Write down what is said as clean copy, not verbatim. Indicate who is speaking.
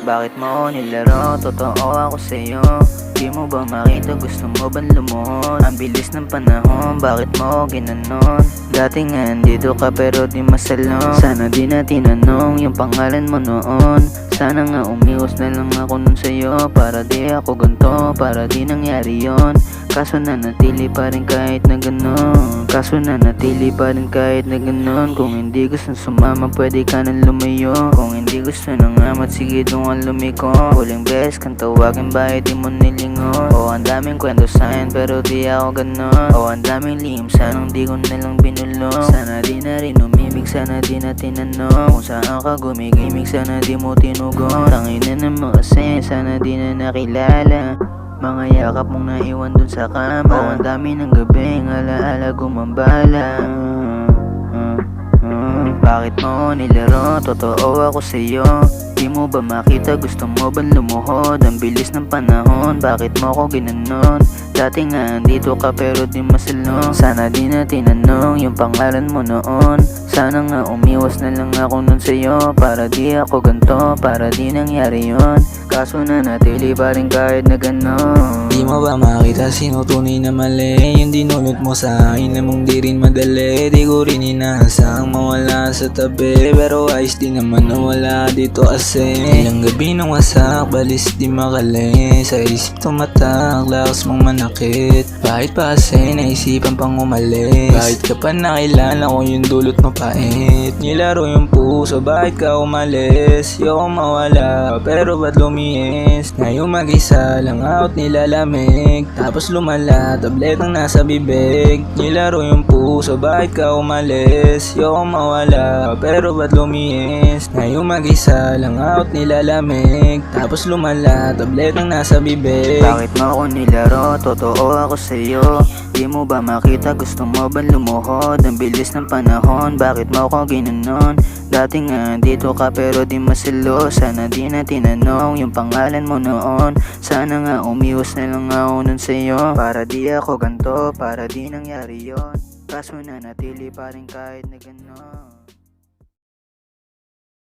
Speaker 1: Bakit mo nilaro? Totoo ako sa'yo. Di mo ba makita, gusto mo bang lumuhod? Ang bilis ng panahon, bakit mo ginanon? Dati nga andito ka pero di masalong. Sana di na tinanong yung pangalan mo noon. Sana nga umiwas na lang ako nun sa'yo. Para di ako ganto, para di nangyari yon. Kaso nanatili pa rin kahit na ganon. Kaso nanatili pa rin kahit na ganon. Kung hindi gusto sumama, pwede ka nang lumayo. Kung hindi gusto nang amat, sige doon ang lumiko. Huling beses kang tawagin, bakit di mo nilingon? O ang daming kwento sa'kin pero di ako ganon. O ang daming lihim, sanang di ko nalang binulong. Sana di na rin umibig, sana di na tinanong. Kung saan ka gumigimik, sana di mo tinugon. Tangina naman kasi, sana di na nakilala. Mga yakap mong naiwan dun sa kama. O ang dami ng gabi, alaala gumambala. Bakit mo nilaro? Totoo ako sa'yo. Di mo ba makita, gusto mo bang lumuhod? Ang bilis ng panahon, bakit mo ko ginanon? Dati nga andito ka pero di masalong. Sana di na tinanong yung pangalan mo noon. Sana nga umiwas na lang ako nun sa'yo. Para di ako ganto, para di nangyari yon. Kaso nanatili pa rin kahit na ganon.
Speaker 2: Di mo ba makita sino tunay na mali? Yung dinulot mo sa akin na mong di rin madali. Di ko rin inaasang mawala sa tabi. Pero ayos di naman nawala dito kasi. Ilang gabi nang wasak, balis di makali. Sa isip tumatak, lakas mong manakit. Bakit pa kasi naisipan pang umalis? Bakit ka pa nakilala ko yung dulot mo pait? Nilaro yung puso, bakit ka umalis? Yoko mawala, pero ba't lumihis? Ngayon mag-isa lang out nilalamig. Tapos lumala, tabletang nasa bibig. Nilaro yung puso, bakit ka umalis? Yoko mawala, pero ba't lumihis? Ngayon mag-isa lang out nilalamig. Tapos lumala, tabletang nasa bibig.
Speaker 1: Bakit mo ako nilaro? Totoo ako sa'yo. Di mo ba makita, gusto mo bang lumuhod? Ang bilis ng panahon, bakit mo ako ginanon? Dati nga dito ka pero di masalo. Sana di na tinanong yung pangalan mo noon. Sana nga umiwas na lang ako nun sa'yo. Para di ako ganto, para di nangyari yon. Kaso nanatili pa rin kahit na ganon.